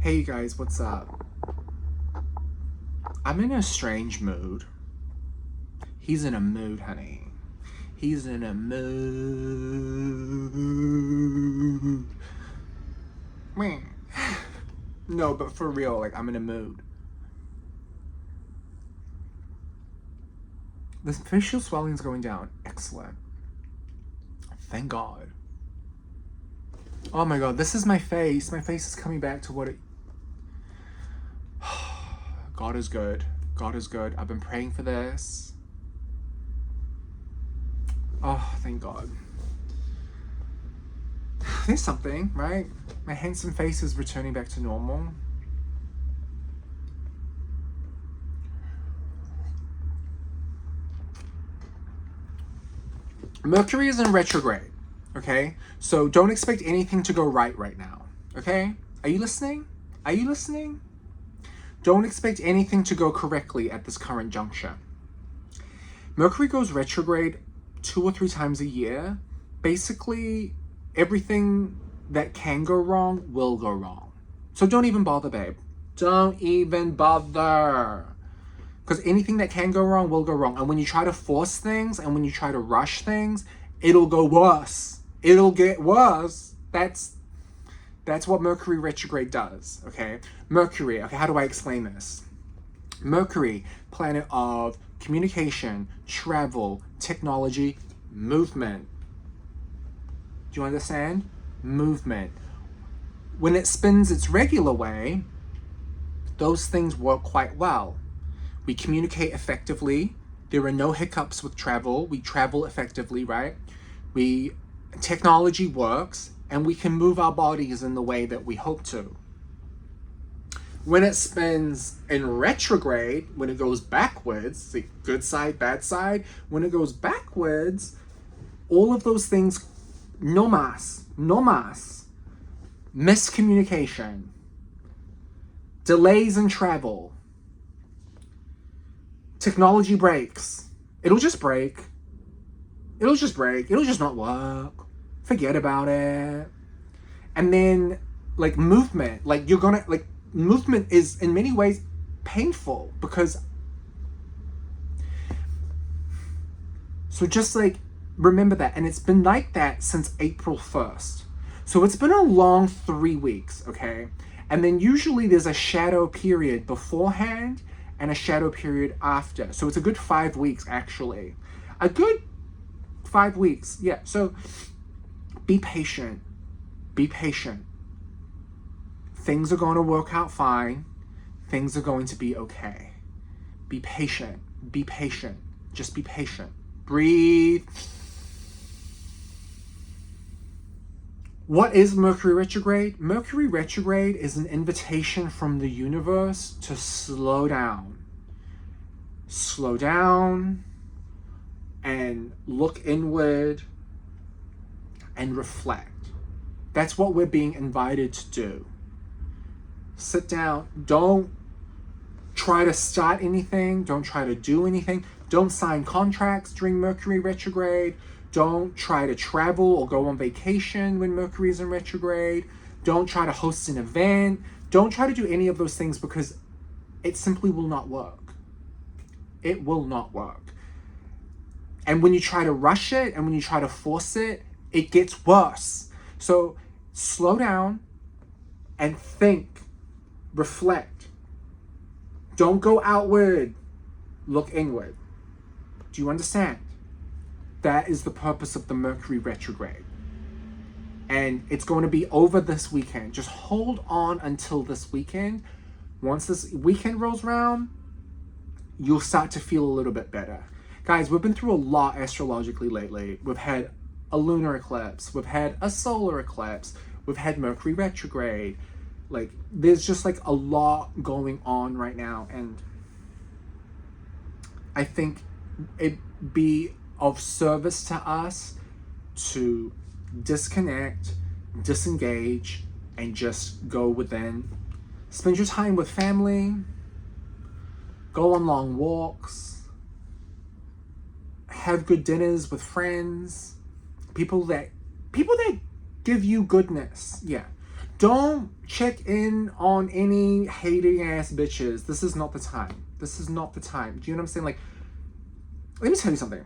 Hey you guys, what's up? I'm in a strange mood. He's in a mood, honey. He's in a mood. No, but for real, like, I'm in a mood. The facial swelling's going down. Excellent. Thank God. Oh my God, this is my face. My face is coming back to what it... God is good. God is good. I've been praying for this. Oh, thank God. There's something, right? My handsome face is returning back to normal. Mercury is in retrograde, okay? So don't expect anything to go right now, okay? Are you listening? Are you listening? Don't expect anything to go correctly at this current juncture. Mercury goes retrograde 2 or 3 times a year. Basically, everything that can go wrong will go wrong. So don't even bother, babe. Don't even bother. Because anything that can go wrong will go wrong. And when you try to force things and when you try to rush things, it'll go worse. It'll get worse. That's what Mercury retrograde does, okay? Mercury, okay, how do I explain this? Mercury, planet of communication, travel, technology, movement. Do you understand? Movement. When it spins its regular way, those things work quite well. We communicate effectively. There are no hiccups with travel. We travel effectively, right? Technology works, and we can move our bodies in the way that we hope to. When it spins in retrograde, when it goes backwards, the good side, bad side, when it goes backwards, all of those things, no mas, miscommunication, delays in travel, technology breaks. It'll just break. It'll just not work. Forget about it. And then, like, movement. Like, movement is, in many ways, painful because... So just, like, remember that. And it's been like that since April 1st. So it's been a long 3 weeks, okay? And then usually there's a shadow period beforehand and a shadow period after. So it's a good 5 weeks, actually. A good 5 weeks, yeah. So be patient. Be patient. Things are going to work out fine. Things are going to be okay. Be patient. Be patient. Just be patient. Breathe. What is Mercury retrograde? Mercury retrograde is an invitation from the universe to slow down. Slow down and look inward and reflect. That's what we're being invited to do. Sit down. Don't try to start anything. Don't try to do anything. Don't sign contracts during Mercury retrograde. Don't try to travel or go on vacation when Mercury is in retrograde. Don't try to host an event. Don't try to do any of those things because it simply will not work. It will not work. And when you try to rush it and when you try to force it, it gets worse. So slow down and think, reflect. Don't go outward, look inward. Do you understand? That is the purpose of the Mercury retrograde. And it's going to be over this weekend. Just hold on until this weekend. Once this weekend rolls around, you'll start to feel a little bit better. Guys, we've been through a lot astrologically lately. We've had a lunar eclipse. We've had a solar eclipse. We've had Mercury retrograde. Like, there's just like a lot going on right now. And I think it'd be of service to us to disconnect, disengage, and just go within. Spend your time with family. Go on long walks. Have good dinners with friends. People that give you goodness. Yeah. Don't check in on any hating ass bitches. This is not the time. This is not the time. Do you know what I'm saying? Like, let me tell you something.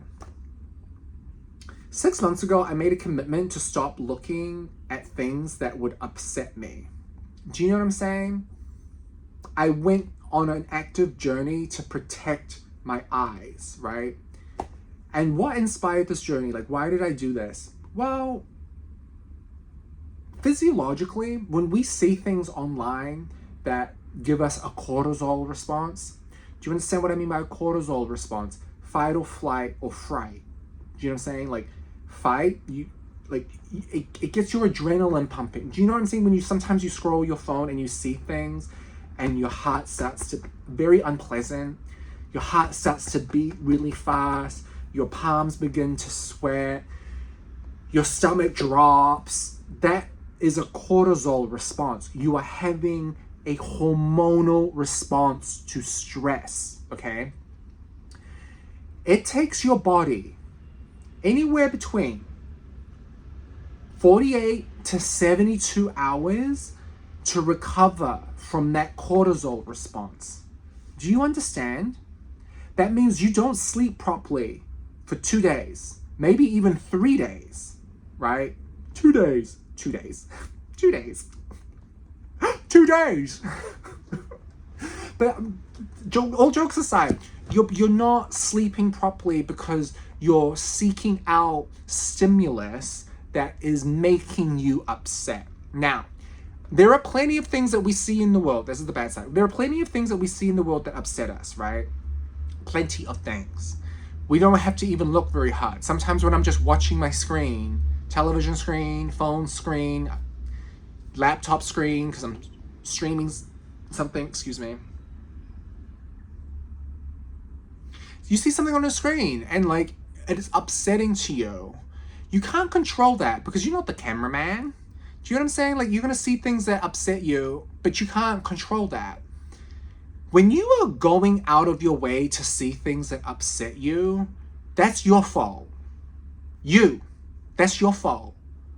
6 months ago, I made a commitment to stop looking at things that would upset me. Do you know what I'm saying? I went on an active journey to protect my eyes, right? And what inspired this journey? Like, why did I do this? Well, physiologically, when we see things online that give us a cortisol response, do you understand what I mean by a cortisol response? Fight or flight or fright. Do you know what I'm saying? Like, fight, it gets your adrenaline pumping. Do you know what I'm saying? When you sometimes you scroll your phone and you see things and your heart starts to, very unpleasant, your heart starts to beat really fast, your palms begin to sweat, your stomach drops. That is a cortisol response. You are having a hormonal response to stress, okay? It takes your body anywhere between 48 to 72 hours to recover from that cortisol response. Do you understand? That means you don't sleep properly for 2 days, maybe even 3 days, right? 2 days, 2 days, 2 days, 2 days. But all jokes aside, you're not sleeping properly because you're seeking out stimulus that is making you upset. Now, there are plenty of things that we see in the world. This is the bad side. There are plenty of things that we see in the world that upset us, right? Plenty of things. We don't have to even look very hard. Sometimes when I'm just watching my screen, television screen, phone screen, laptop screen, because I'm streaming something, excuse me. You see something on the screen and like it is upsetting to you. You can't control that because you're not the cameraman. Do you know what I'm saying? Like, you're going to see things that upset you, but you can't control that. When you are going out of your way to see things that upset you, that's your fault. That's your fault.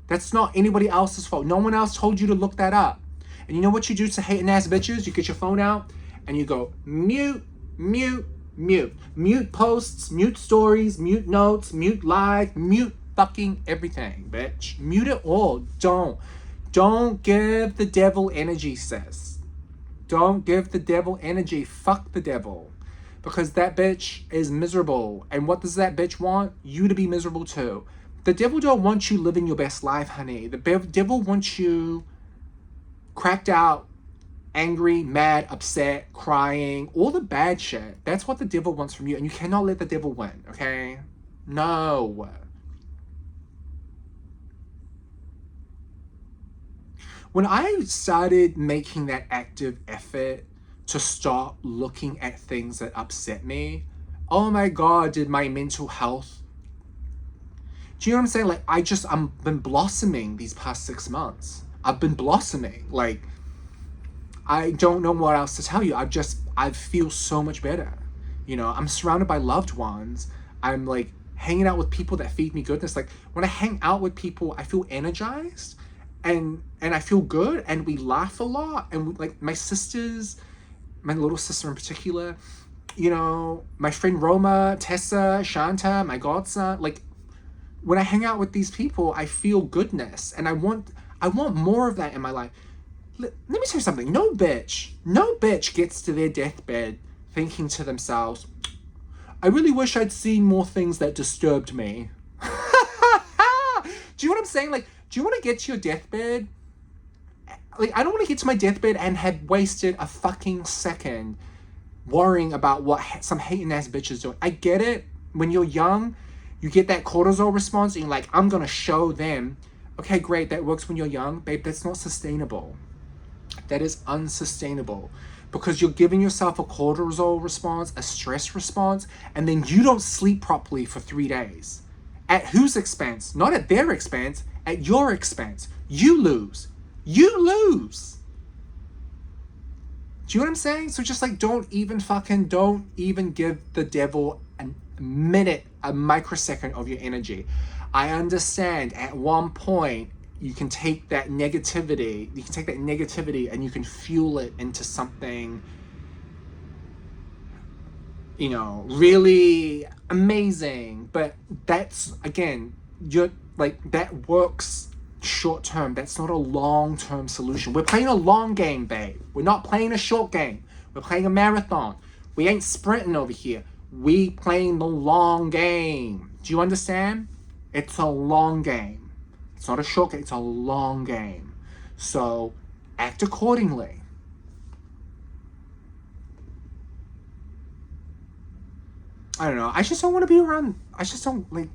That's not anybody else's fault. No one else told you to look that up. And you know what you do to hating ass bitches? You get your phone out and you go mute, mute, mute. Mute posts, mute stories, mute notes, mute live, mute fucking everything, bitch. Mute it all. Don't give the devil energy, sis. Don't give the devil energy. Fuck the devil. Because that bitch is miserable. And what does that bitch want? You to be miserable too. The devil don't want you living your best life, honey. The devil wants you cracked out, angry, mad, upset, crying, all the bad shit. That's what the devil wants from you. And you cannot let the devil win, okay? No. When I started making that active effort to stop looking at things that upset me, oh my God, did my mental health. Do you know what I'm saying? Like, I've been blossoming these past 6 months. I've been blossoming. Like, I don't know what else to tell you. I feel so much better. You know, I'm surrounded by loved ones. I'm like hanging out with people that feed me goodness. Like, when I hang out with people, I feel energized and I feel good, and we laugh a lot. And like my sisters, my little sister in particular, you know, my friend Roma, Tessa, Shanta, my godson, like, when I hang out with these people, I feel goodness, and I want more of that in my life. Let me tell you something. No bitch gets to their deathbed thinking to themselves, I really wish I'd seen more things that disturbed me. Do you know what I'm saying? Like, do you want to get to your deathbed? Like, I don't want to get to my deathbed and have wasted a fucking second worrying about what some hating ass bitch is doing. I get it. When you're young, you get that cortisol response and you're like, I'm going to show them. Okay, great. That works when you're young. Babe, that's not sustainable. That is unsustainable, because you're giving yourself a cortisol response, a stress response, and then you don't sleep properly for 3 days. At whose expense? Not at their expense, at your expense. You lose. You lose. Do you know what I'm saying? So just like, don't even give the devil a minute, a microsecond of your energy. I understand at one point you can take that negativity, and you can fuel it into something, you know, really amazing. But that's, again, you're like, that works short term. That's not a long term solution. We're playing a long game, babe. We're not playing a short game. We're playing a marathon. We ain't sprinting over here. We playing the long game. Do you understand? It's a long game. It's not a short game. It's a long game. So act accordingly. I don't know. I just don't want to be around. I just don't, like.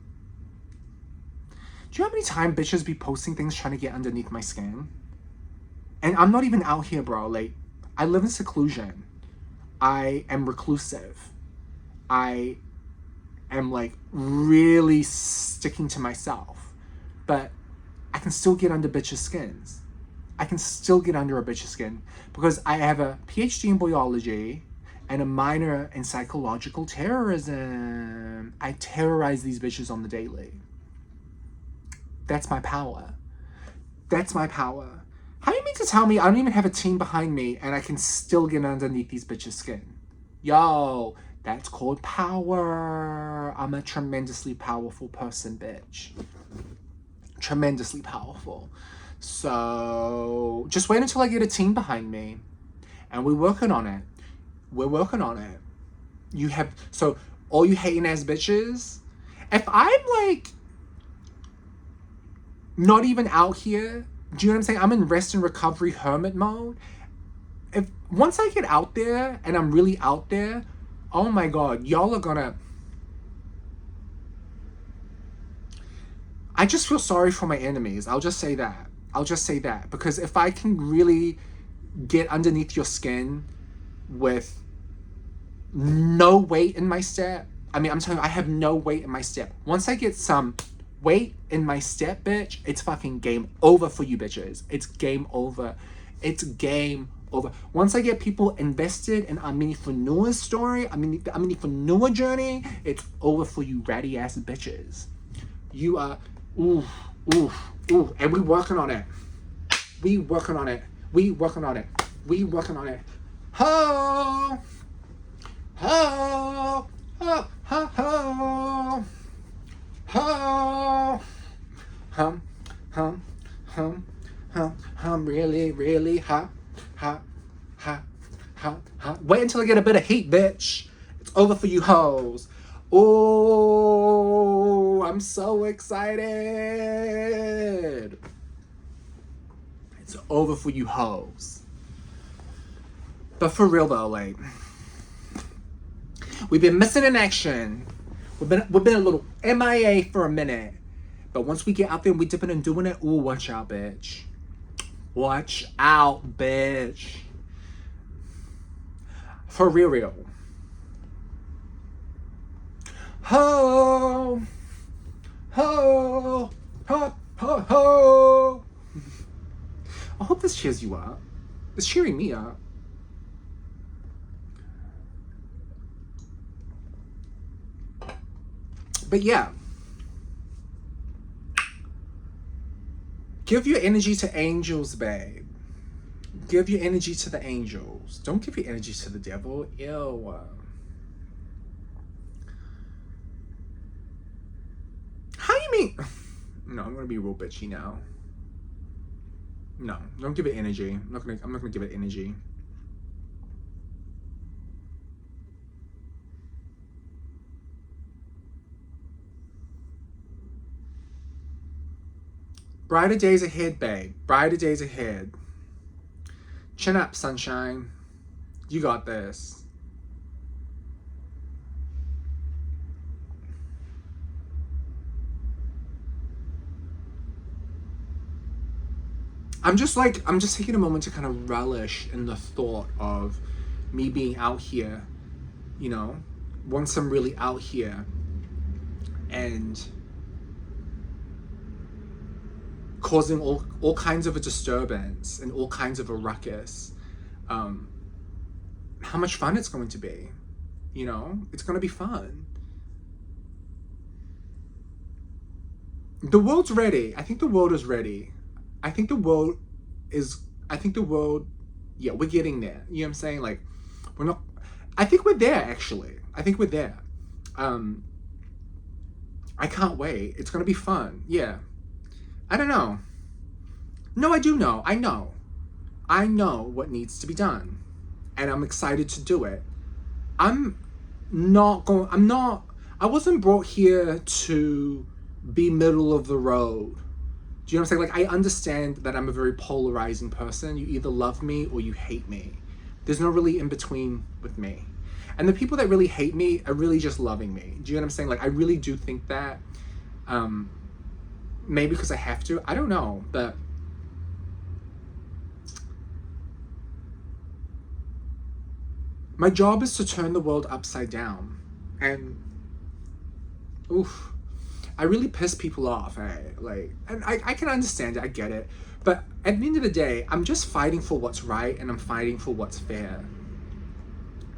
Do you know how many times bitches be posting things trying to get underneath my skin? And I'm not even out here, bro. Like, I live in seclusion. I am reclusive. I am, like, really sticking to myself. But I can still get under bitches' skins. I can still get under a bitch's skin because I have a PhD in biology and a minor in psychological terrorism. I terrorize these bitches on the daily. That's my power. That's my power. How do you mean to tell me I don't even have a team behind me and I can still get underneath these bitches' skin? Yo, that's called power. I'm a tremendously powerful person, bitch. Tremendously powerful. So just wait until I get a team behind me. And we're working on it. We're working on it. You have, so all you hating ass bitches, if I'm like not even out here, do you know what I'm saying? I'm in rest and recovery hermit mode. If once I get out there and I'm really out there, oh my God, y'all are gonna, I just feel sorry for my enemies. I'll just say that. Because if I can really get underneath your skin with no weight in my step, I mean, I'm telling you, I have no weight in my step. Once I get some weight in my step, bitch, it's fucking game over for you bitches. It's game over. It's game over. Once I get people invested in Aminifunua's story, Aminifunua journey, it's over for you ratty ass bitches. You are, ooh, and we working on it. We working on it. Ho! Ho! Ho! Ho! Ho! Ho! Really hot. Wait until I get a bit of heat, bitch. It's over for you hoes. Oh, I'm so excited. It's over for you hoes. But for real though, like, we've been missing in action. We've been a little MIA for a minute. But once we get out there and we dipping and doing it, ooh, watch out, bitch. Watch out, bitch. For real. Ho! Ho! Ho! Ho! Ho! I hope this cheers you up. It's cheering me up. But yeah. Give your energy to angels, babe. Give your energy to the angels. Don't give your energy to the devil. Ew. How you mean? No, I'm gonna be real bitchy now. No, don't give it energy. I'm not gonna give it energy. Brighter days ahead, babe. Brighter days ahead. Chin up, sunshine. You got this. I'm just taking a moment to kind of relish in the thought of me being out here, you know, once I'm really out here and causing all kinds of a disturbance and all kinds of a ruckus, how much fun it's going to be, you know? It's going to be fun. The world's ready. I think the world is ready. I think the world is, I think the world, yeah, we're getting there. You know what I'm saying? Like, we're not, I think we're there, actually. I think we're there. I can't wait. It's going to be fun. Yeah. I don't know. No, I do know. I know. I know what needs to be done. And I'm excited to do it. I'm not, I wasn't brought here to be middle of the road. Do you know what I'm saying? Like, I understand that I'm a very polarizing person. You either love me or you hate me. There's no really in between with me. And the people that really hate me are really just loving me. Do you know what I'm saying? Like, I really do think that. Maybe because I have to. I don't know. But my job is to turn the world upside down. And, oof, I really piss people off. Like, and I can understand it. I get it. But at the end of the day, I'm just fighting for what's right and I'm fighting for what's fair.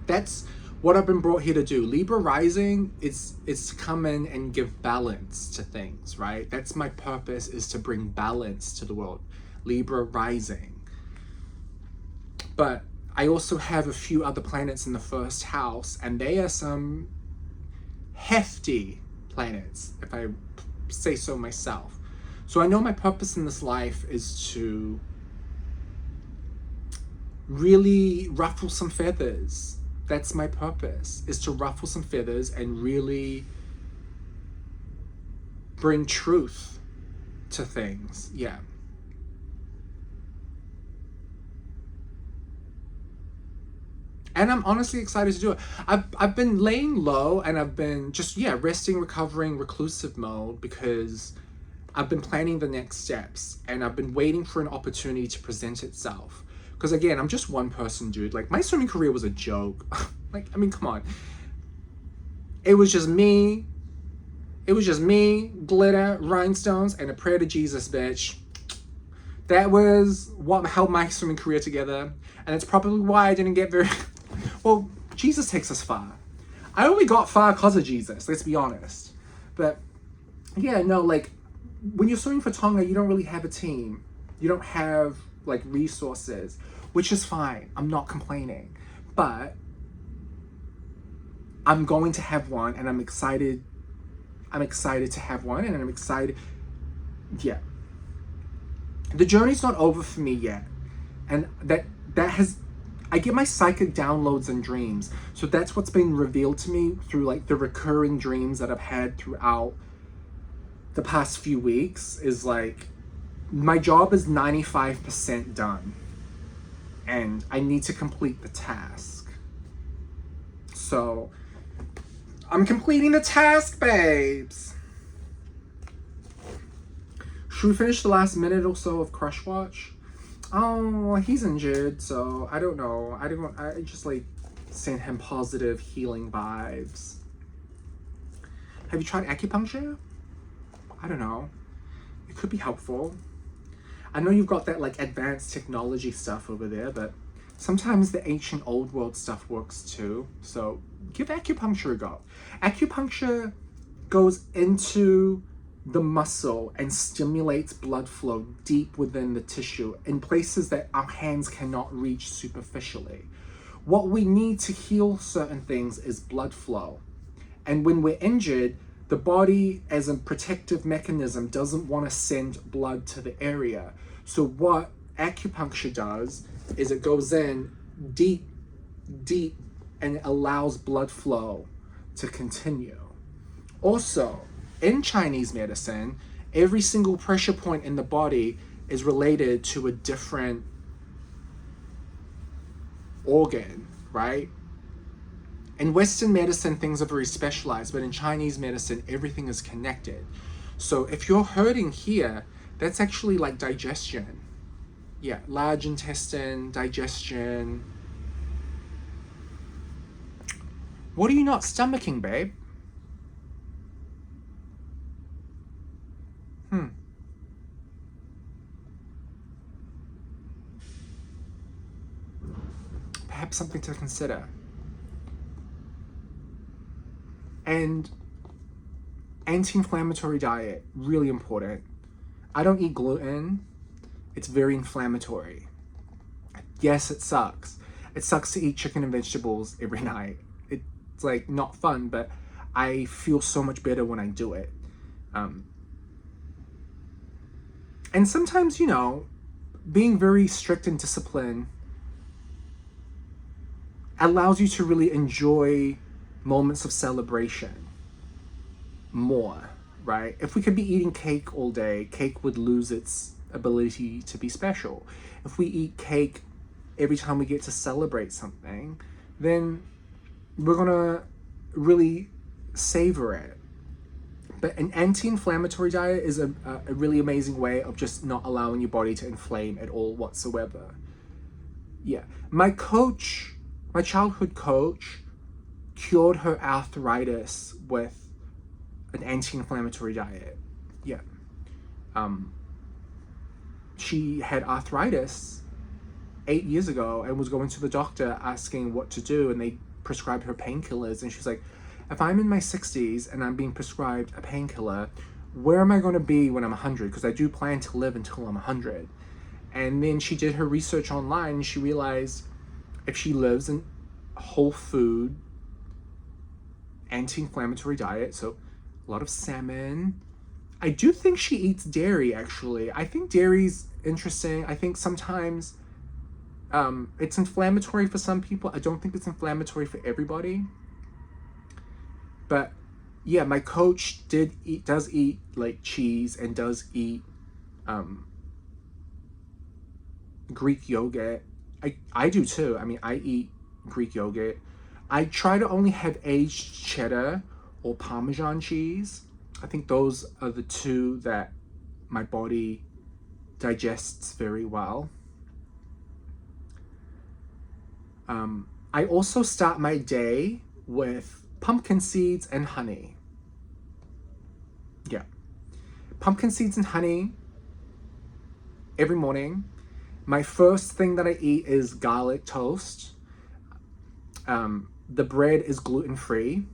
That's what I've been brought here to do. Libra rising is to come in and give balance to things, right? That's my purpose, is to bring balance to the world. Libra rising. But I also have a few other planets in the first house, and they are some hefty planets, if I say so myself. So I know my purpose in this life is to really ruffle some feathers. That's my purpose, is to ruffle some feathers and really bring truth to things. Yeah. And I'm honestly excited to do it. I've been laying low and I've been just, yeah, resting, recovering, reclusive mode, because I've been planning the next steps and I've been waiting for an opportunity to present itself. Because again, I'm just one person, dude. Like, my swimming career was a joke. Like, I mean, come on. It was just me. It was just me, glitter, rhinestones, and a prayer to Jesus, bitch. That was what held my swimming career together. And it's probably why I didn't get very... Well, Jesus takes us far. I only got far because of Jesus, let's be honest. But, yeah, no, like, when you're swimming for Tonga, you don't really have a team. You don't have, like, resources, which is fine. I'm not complaining. But I'm going to have one, and I'm excited. I'm excited to have one, and I'm excited. Yeah. The journey's not over for me yet. And that has... I get my psychic downloads and dreams. So that's what's been revealed to me through, like, the recurring dreams that I've had throughout the past few weeks, is like, my job is 95% done and I need to complete the task. So I'm completing the task, babes. Should we finish the last minute or so of Crush Watch? Oh, he's injured, so I don't know. I just, like, send him positive healing vibes. Have you tried acupuncture? I don't know. It could be helpful. I know you've got that, like, advanced technology stuff over there, but sometimes the ancient old world stuff works too. So give acupuncture a go. Acupuncture goes into the muscle and stimulates blood flow deep within the tissue in places that our hands cannot reach superficially. What we need to heal certain things is blood flow. And when we're injured, the body, as a protective mechanism, doesn't want to send blood to the area. So what acupuncture does is it goes in deep, deep, and it allows blood flow to continue. Also, in Chinese medicine, every single pressure point in the body is related to a different organ, right? In Western medicine, things are very specialized, but in Chinese medicine, everything is connected. So if you're hurting here, that's actually like digestion. Yeah, large intestine, digestion. What are you not stomaching, babe? Perhaps something to consider. And anti-inflammatory diet, really important. I don't eat gluten. It's very inflammatory. Yes, it sucks. It sucks to eat chicken and vegetables every night. It's like not fun, but I feel so much better when I do it. And sometimes, you know, being very strict and disciplined allows you to really enjoy moments of celebration more, right? If we could be eating cake all day, cake would lose its ability to be special. If we eat cake every time we get to celebrate something, then we're gonna really savor it. But an anti-inflammatory diet is a really amazing way of just not allowing your body to inflame at all whatsoever. Yeah, my childhood coach cured her arthritis with an anti-inflammatory diet. Yeah. She had arthritis 8 years ago and was going to the doctor asking what to do, and they prescribed her painkillers, and she's like, if I'm in my 60s and I'm being prescribed a painkiller, where am I going to be when I'm 100? Because I do plan to live until I'm 100. And then she did her research online, and she realized if she lives in whole food, anti-inflammatory diet, so a lot of salmon. I do think she eats dairy, actually. I think dairy's interesting. I think sometimes it's inflammatory for some people. I don't think it's inflammatory for everybody. But yeah, my coach does eat like cheese and does eat Greek yogurt. I do too. I mean, I eat Greek yogurt. I try to only have aged cheddar or Parmesan cheese. I think those are the two that my body digests very well. I also start my day with pumpkin seeds and honey. Yeah. Pumpkin seeds and honey every morning. My first thing that I eat is garlic toast. The bread is gluten-free.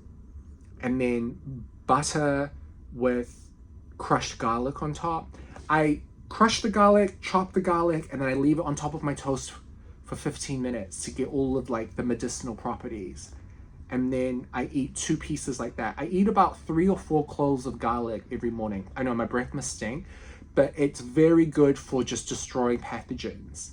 And then butter with crushed garlic on top. I crush the garlic, chop the garlic, and then I leave it on top of my toast for 15 minutes to get all of like the medicinal properties. And then I eat 2 pieces like that. I eat about 3 or 4 cloves of garlic every morning. I know my breath must stink, but it's very good for just destroying pathogens.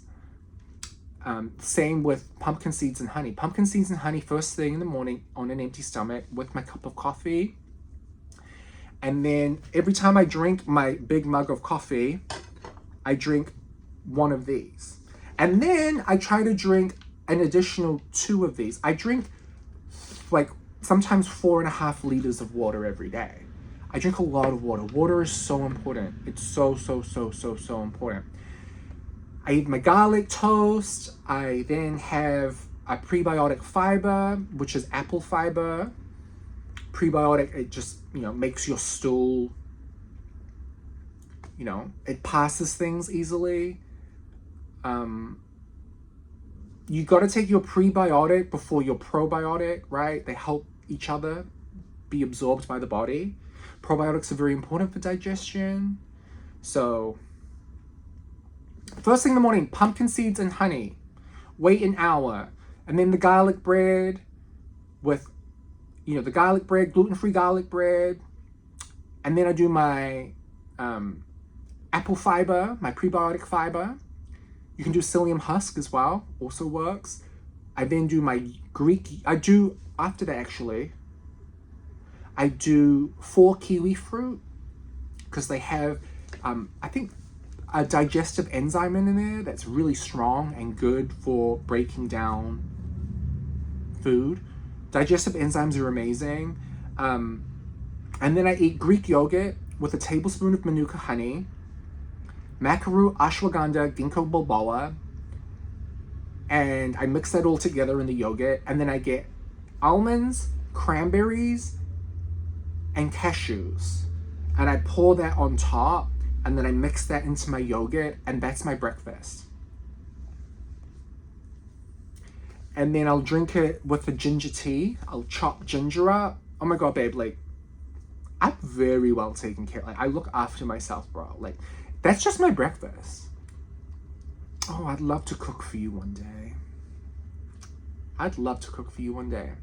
Same with pumpkin seeds and honey. Pumpkin seeds and honey first thing in the morning on an empty stomach with my cup of coffee. And then every time I drink my big mug of coffee, I drink 1 of these. And then I try to drink an additional 2 of these. I drink like sometimes 4.5 liters of water every day. I drink a lot of water. Water is so important. It's so important. I eat my garlic toast. I then have a prebiotic fiber, which is apple fiber. Prebiotic, it just, makes your stool, it passes things easily. You got to take your prebiotic before your probiotic, right? They help each other be absorbed by the body. Probiotics are very important for digestion. So first thing in the morning, pumpkin seeds and honey. Wait an hour. And then the garlic bread with, the garlic bread, gluten-free garlic bread. And then I do my apple fiber, my prebiotic fiber. You can do psyllium husk as well, also works. I then do my after that actually, I do 4 kiwi fruit because they have, I think, a digestive enzyme in there that's really strong and good for breaking down food. Digestive enzymes are amazing. And then I eat Greek yogurt with a tablespoon of manuka honey, Macaro, ashwagandha, ginkgo biloba, and I mix that all together in the yogurt, and then I get almonds, cranberries, and cashews, and I pour that on top, and then I mix that into my yogurt, and that's my breakfast. And then I'll drink it with the ginger tea. I'll chop ginger up. Oh my god, babe, I'm very well taken care of. I look after myself, bro. That's just my breakfast. Oh, I'd love to cook for you one day. I'd love to cook for you one day.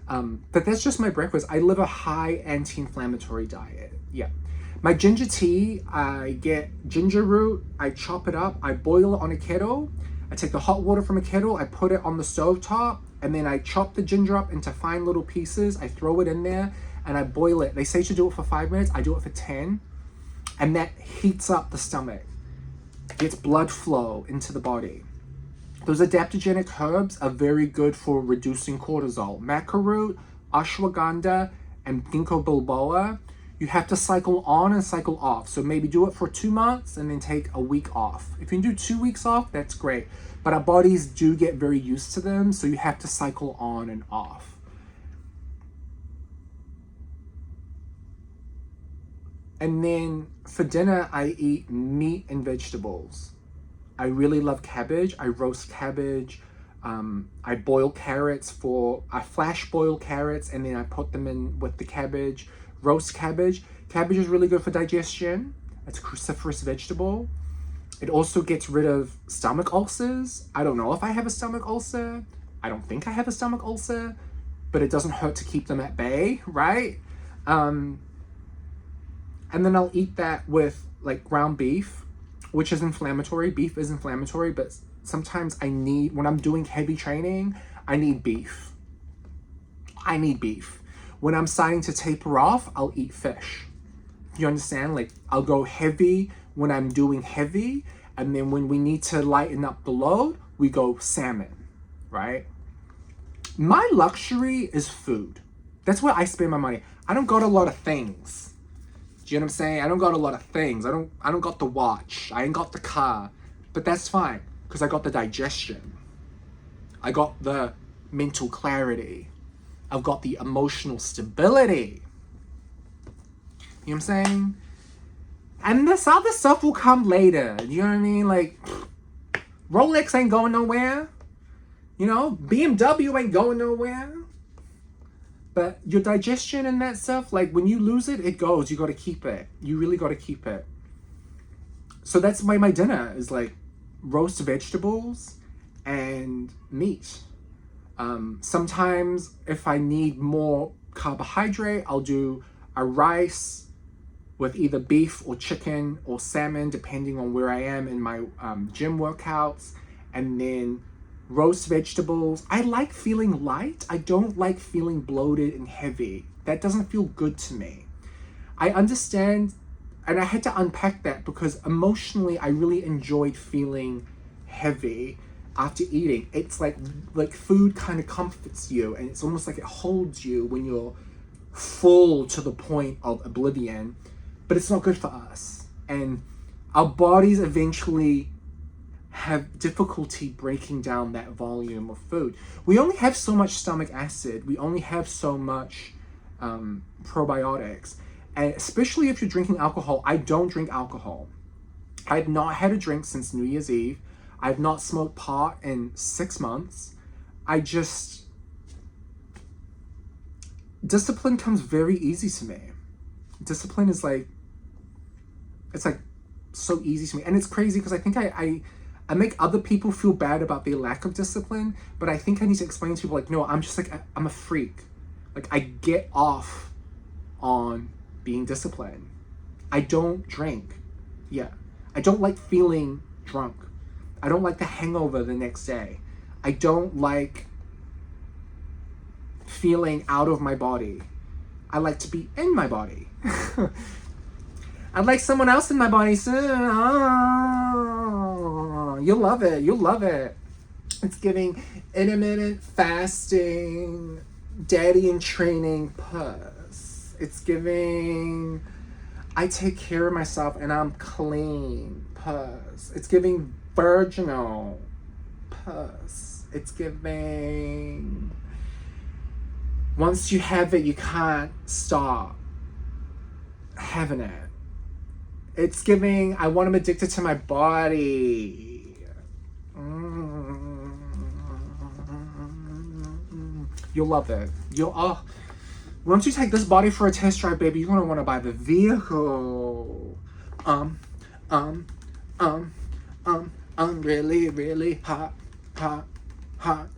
But that's just my breakfast. I live a high anti-inflammatory diet. Yeah. My ginger tea, I get ginger root, I chop it up, I boil it on a kettle. I take the hot water from a kettle, I put it on the stove top, and then I chop the ginger up into fine little pieces. I throw it in there and I boil it. They say to do it for 5 minutes. I do it for 10. And that heats up the stomach, gets blood flow into the body. Those adaptogenic herbs are very good for reducing cortisol. Maca root, ashwagandha, and ginkgo biloba. You have to cycle on and cycle off. So maybe do it for 2 months and then take a week off. If you can do 2 weeks off, that's great. But our bodies do get very used to them, so you have to cycle on and off. And then for dinner, I eat meat and vegetables. I really love cabbage. I roast cabbage. I boil carrots I flash boil carrots and then I put them in with the cabbage. Roast cabbage. Cabbage is really good for digestion. It's a cruciferous vegetable. It also gets rid of stomach ulcers. I don't know if I have a stomach ulcer. I don't think I have a stomach ulcer, but it doesn't hurt to keep them at bay, right? And then I'll eat that with like ground beef, which is inflammatory. Beef is inflammatory, but sometimes when I'm doing heavy training, I need beef. When I'm starting to taper off, I'll eat fish. You understand? Like, I'll go heavy when I'm doing heavy, and then when we need to lighten up the load, we go salmon, right? My luxury is food. That's where I spend my money. I don't got a lot of things. Do you know what I'm saying? I don't got a lot of things. I don't got the watch. I ain't got the car. But that's fine, because I got the digestion. I got the mental clarity. I've got the emotional stability. You know what I'm saying? And this other stuff will come later. You know what I mean? Like, Rolex ain't going nowhere. You know, BMW ain't going nowhere. But your digestion and that stuff, like when you lose it, it goes. You got to keep it. You really got to keep it. So that's why my dinner is like roast vegetables and meat. Sometimes if I need more carbohydrate, I'll do a rice with either beef or chicken or salmon, depending on where I am in my gym workouts, and then roast vegetables. I like feeling light. I don't like feeling bloated and heavy. That doesn't feel good to me. I understand, and I had to unpack that because emotionally I really enjoyed feeling heavy after eating. It's like food kind of comforts you, and it's almost like it holds you when you're full to the point of oblivion, but it's not good for us. And our bodies eventually have difficulty breaking down that volume of food. We only have so much stomach acid. We only have so much probiotics. And especially if you're drinking alcohol. I don't drink alcohol. I've not had a drink since New Year's Eve. I've not smoked pot in 6 months. Discipline comes very easy to me. Discipline is like, it's like so easy to me. And it's crazy because I think I make other people feel bad about their lack of discipline, but I think I need to explain to people like, no, I'm just like, I'm a freak. Like, I get off on being disciplined. I don't drink. Yeah. I don't like feeling drunk. I don't like the hangover the next day. I don't like feeling out of my body. I like to be in my body. I'd like someone else in my body soon. Oh, you'll love it. You'll love it. It's giving intermittent fasting, daddy in training Puss. It's giving I take care of myself and I'm clean Puss. It's giving virginal Puss. It's giving once you have it, you can't stop having it. It's giving, I want them addicted to my body. You'll love it. Once you take this body for a test drive, baby, you're gonna want to buy the vehicle. I'm really, really hot, hot, hot.